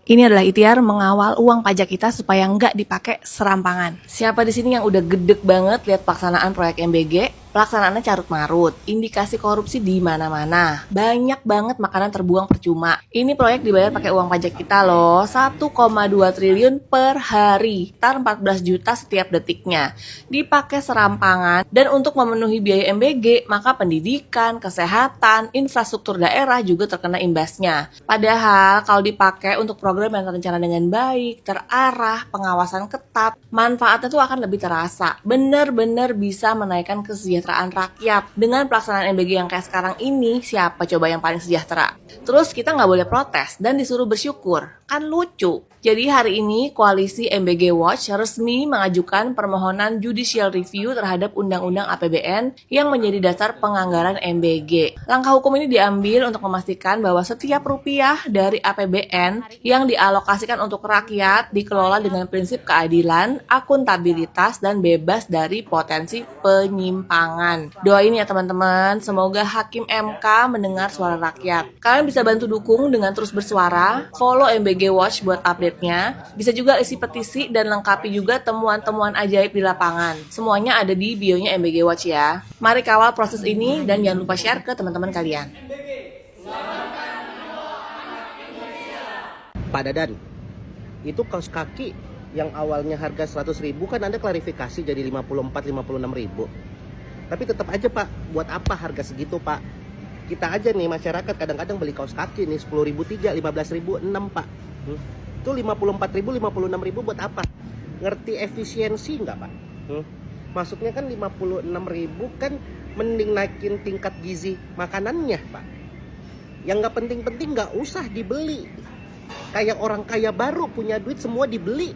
Ini adalah ikhtiar mengawal uang pajak kita supaya nggak dipakai serampangan. Siapa di sini yang udah gedek banget lihat pelaksanaan proyek MBG? Pelaksanaannya carut marut, indikasi korupsi di mana-mana. Banyak banget makanan terbuang percuma. Ini proyek dibayar pakai uang pajak kita loh, 1,2 triliun per hari, tar 14 juta setiap detiknya. Dipakai serampangan dan untuk memenuhi biaya MBG, maka pendidikan, kesehatan, infrastruktur daerah juga terkena imbasnya. Padahal kalau dipakai untuk program yang terencana dengan baik, terarah, pengawasan ketat, manfaatnya tuh akan lebih terasa. Bener-bener bisa menaikkan kesejahteraan rakyat. Dengan pelaksanaan MBG yang kayak sekarang ini, siapa coba yang paling sejahtera? Terus kita nggak boleh protes dan disuruh bersyukur. Kan lucu. Jadi hari ini Koalisi MBG Watch resmi mengajukan permohonan judicial review terhadap Undang-Undang APBN yang menjadi dasar penganggaran MBG. Langkah hukum ini diambil untuk memastikan bahwa setiap rupiah dari APBN yang dialokasikan untuk rakyat dikelola dengan prinsip keadilan, akuntabilitas, dan bebas dari potensi penyimpangan. Doain ya teman-teman, semoga Hakim MK mendengar suara rakyat. Kalian bisa bantu dukung dengan terus bersuara, follow MBG Watch buat update-nya, bisa juga isi petisi dan lengkapi juga temuan-temuan ajaib di lapangan. Semuanya ada di bio-nya MBG Watch ya. Mari kawal proses ini dan jangan lupa share ke teman-teman kalian. Pak Dadan, itu kaos kaki yang awalnya harga 100.000 kan Anda klarifikasi jadi 54-56.000. Tapi tetap aja Pak, buat apa harga segitu Pak? Kita aja nih masyarakat kadang-kadang beli kaos kaki nih 10.000 3, 15.000 6 Pak. Itu 54.000, 56.000 buat apa? Ngerti efisiensi nggak Pak? Maksudnya kan 56.000 kan mending naikin tingkat gizi makanannya Pak. Yang nggak penting-penting nggak usah dibeli. Kayak orang kaya baru punya duit semua dibeli.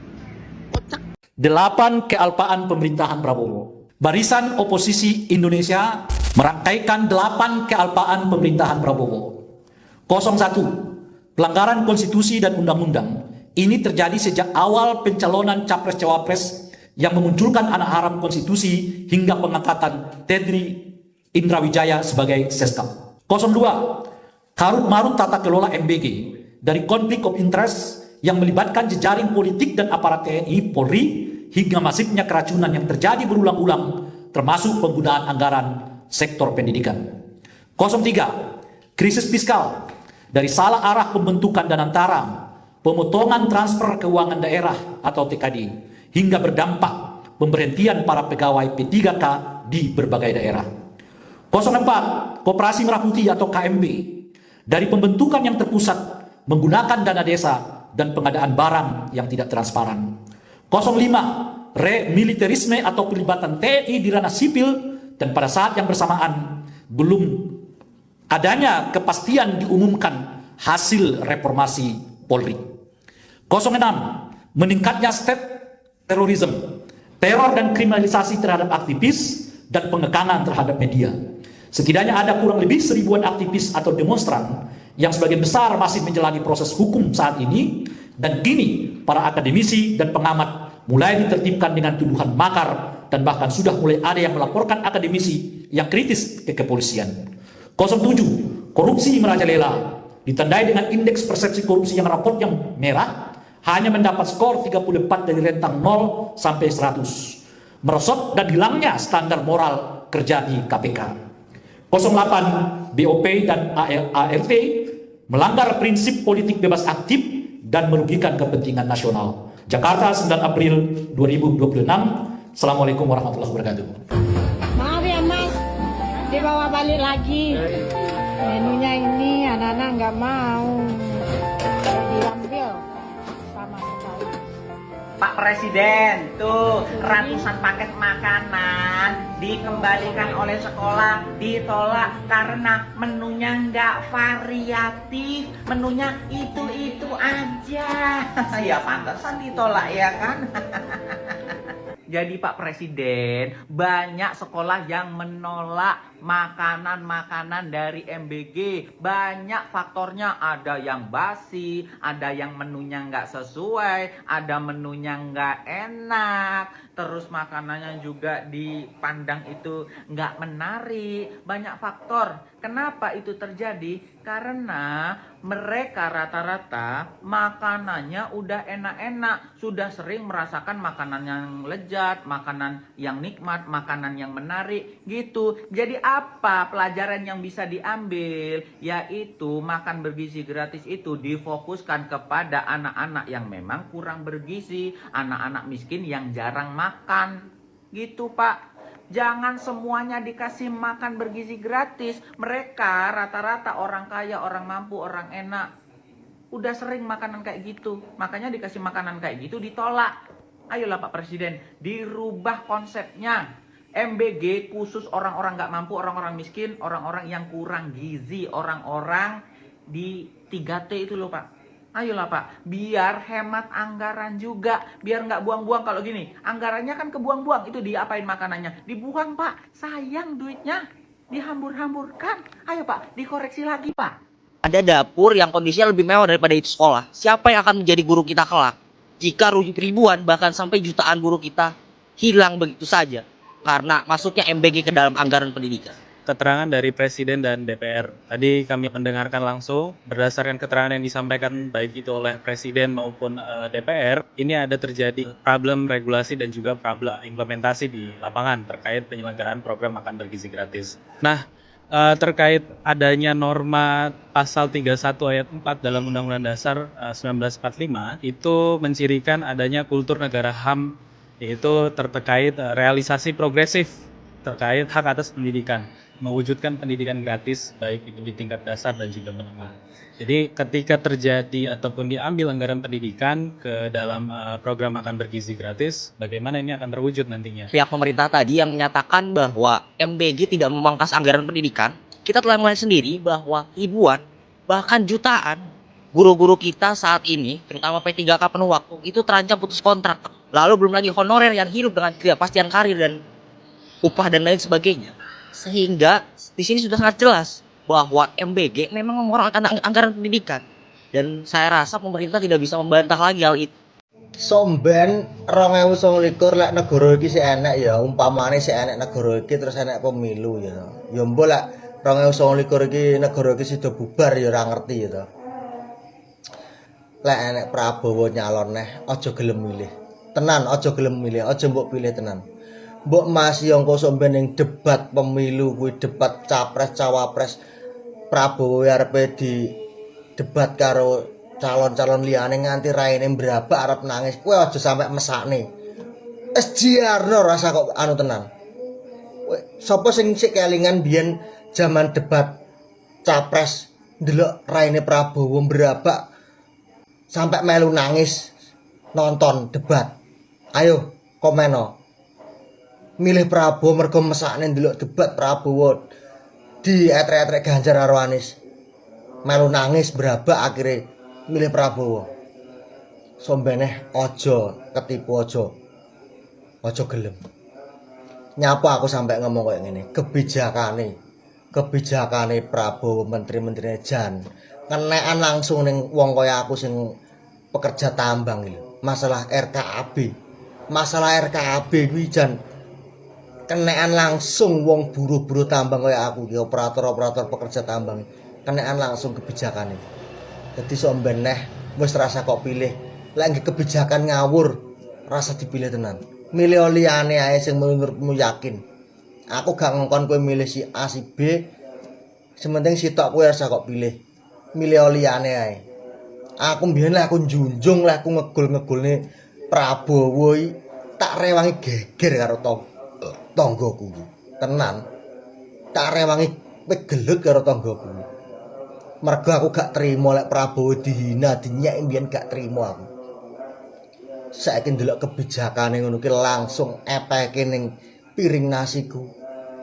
Kocak. 8 kealpaan pemerintahan Prabowo. Barisan Oposisi Indonesia merangkaikan 8 kealpaan pemerintahan Prabowo. 01. Pelanggaran konstitusi dan undang-undang. Ini terjadi sejak awal pencalonan capres-cawapres yang memunculkan anak haram konstitusi hingga pengangkatan Tedri Indrawijaya sebagai seskap. 02. Karut-marut tata kelola MBG dari konflik of interest yang melibatkan jejaring politik dan aparat TNI, Polri, hingga masifnya keracunan yang terjadi berulang-ulang, termasuk penggunaan anggaran sektor pendidikan. 03. Krisis fiskal dari salah arah pembentukan dana taram, pemotongan transfer keuangan daerah atau TKD, hingga berdampak pemberhentian para pegawai P3K di berbagai daerah. 04. Koperasi Merah Putih atau KMB dari pembentukan yang terpusat menggunakan dana desa dan pengadaan barang yang tidak transparan. 05. Remiliterisme atau pelibatan TNI di ranah sipil dan pada saat yang bersamaan belum adanya kepastian diumumkan hasil reformasi Polri. 06. Meningkatnya state terrorism, teror dan kriminalisasi terhadap aktivis dan pengekangan terhadap media. Setidaknya ada kurang lebih 1.000-an aktivis atau demonstran yang sebagian besar masih menjalani proses hukum saat ini, dan kini para akademisi dan pengamat mulai ditertibkan dengan tuduhan makar dan bahkan sudah mulai ada yang melaporkan akademisi yang kritis ke kepolisian. 07. Korupsi merajalela ditandai dengan indeks persepsi korupsi yang rapot yang merah, hanya mendapat skor 34 dari rentang 0 sampai 100. Merosot dan hilangnya standar moral kerja di KPK. 08. BOP dan ART melanggar prinsip politik bebas aktif dan merugikan kepentingan nasional. Jakarta, 9 April 2026. Assalamualaikum warahmatullahi wabarakatuh. Maaf ya Mas, dibawa balik lagi. Menunya ini anak-anak nggak mau diambil sama sekali. Pak Presiden, tuh ratusan paket makanan dikembalikan oleh sekolah, ditolak karena menunya nggak variatif, menunya itu aja. Ya pantasan ditolak ya kan. Jadi Pak Presiden, banyak sekolah yang menolak makanan-makanan dari MBG. Banyak faktornya, ada yang basi, ada yang menunya nggak sesuai, ada menunya nggak enak. Terus makanannya juga dipandang itu nggak menarik. Banyak faktor. Kenapa itu terjadi? Karena mereka rata-rata makanannya udah enak-enak, sudah sering merasakan makanan yang lezat, makanan yang nikmat, makanan yang menarik gitu. Jadi apa pelajaran yang bisa diambil? Yaitu makan bergizi gratis itu difokuskan kepada anak-anak yang memang kurang bergizi, anak-anak miskin yang jarang makan. Gitu, Pak. Jangan semuanya dikasih makan bergizi gratis. Mereka rata-rata orang kaya, orang mampu, orang enak. Udah sering makanan kayak gitu. Makanya dikasih makanan kayak gitu ditolak. Ayolah Pak Presiden, dirubah konsepnya. MBG khusus orang-orang gak mampu, orang-orang miskin, orang-orang yang kurang gizi, orang-orang di 3T itu loh Pak. Ayolah Pak, biar hemat anggaran juga, biar nggak buang-buang. Kalau gini, anggarannya kan kebuang-buang, itu diapain makanannya? Dibuang Pak, sayang duitnya, dihambur-hamburkan. Ayo Pak, dikoreksi lagi Pak. Ada dapur yang kondisinya lebih mewah daripada itu sekolah. Siapa yang akan menjadi guru kita kelak? Jika ribuan bahkan sampai jutaan guru kita hilang begitu saja karena masuknya MBG ke dalam anggaran pendidikan. Keterangan dari Presiden dan DPR. Tadi kami mendengarkan langsung berdasarkan keterangan yang disampaikan baik itu oleh Presiden maupun DPR, ini ada terjadi problem regulasi dan juga problem implementasi di lapangan terkait penyelenggaraan program makan bergizi gratis. Nah, terkait adanya norma pasal 31 ayat 4 dalam Undang-Undang Dasar 1945 itu mencirikan adanya kultur negara HAM, yaitu terkait realisasi progresif terkait hak atas pendidikan, mewujudkan pendidikan gratis baik itu di tingkat dasar dan juga menengah. Jadi ketika terjadi ataupun diambil anggaran pendidikan ke dalam program makan bergizi gratis, bagaimana ini akan terwujud nantinya? Pihak pemerintah tadi yang menyatakan bahwa MBG tidak memangkas anggaran pendidikan, kita telah melihat sendiri bahwa ribuan bahkan jutaan guru-guru kita saat ini, terutama P3K penuh waktu, itu terancam putus kontrak. Lalu belum lagi honorer yang hidup dengan ketidakpastian karir dan upah dan lain sebagainya. Sehingga di sini sudah sangat jelas bahwa MBG memang mengurangi anggaran pendidikan, dan saya rasa pemerintah tidak bisa membantah lagi hal itu. Somben 2029 lek negara iki sik enek ya, umpamane sik enek negara iki terus enek pemilu ya. Ya mbok lek 2029 iki negara iki sida bubar ya ora ngerti ya to. Lek enek Prabowo nyalon neh aja gelem milih. Tenan aja gelem milih, aja mbok pilih tenan. Mbok masih engko somben ning debat pemilu kuwi, debat capres cawapres, Prabowo arepe di debat karo calon-calon liyane nganti raine berapa arep nangis. Kowe aja sampe mesakne. Wis jiarno rasa kok anu tenan. Kowe sapa sing sik kelingan biyen zaman debat capres ndelok raine Prabowo berapa sampai melu nangis nonton debat. Ayo komeno. Milih Prabowo mergo mesakne ndelok debat Prabowo di etrek-etrek Ganjar karo Anies. Melu nangis berapa akhirnya milih Prabowo. Sombeneh ojo ketipu, ojo gelem. Nyapa aku sampai ngomong kayak gini, kebijakane Prabowo, menteri-menterine jan kenekan langsung ning wong kaya aku sing pekerja tambang iki. Masalah RKAB kuwi jan kenekan langsung wong buruh-buruh tambang kaya aku iki, operator-operator pekerja tambang. Kenekan langsung kebijakane. Jadi somben neh wis rasa kok pilih. Lek kebijakan ngawur, rasa dipilih tenan. Milih liyane ae sing menurutmu yakin. Aku gak ngongkon kowe milih si A si B. Sementing sitok kowe rasa kok pilih. Milih liyane ae. Aku mbiyen lek aku njunjung, lek aku ngegul-ngegulne Prabowo tak rewangi geger karo tanggoku iki. Tenan. Tak rewangi gelut karo tanggoku. Mergo aku gak trimo lek Prabowo dihina, dinyek mbiyen gak trimo aku. Saiki ndelok kebijakane ngono ki langsung epeke ning piring nasiku.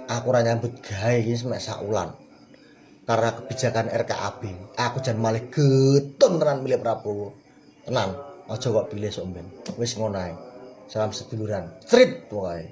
Aku ora nyambut gawe iki semek sak wulan. Karena kebijakan RKAB, aku jan malih getun tenan milih Prabowo. Tenan, aja kok pilih sok mben. Wis ngono ae. Salam seduluran. Street pokoke.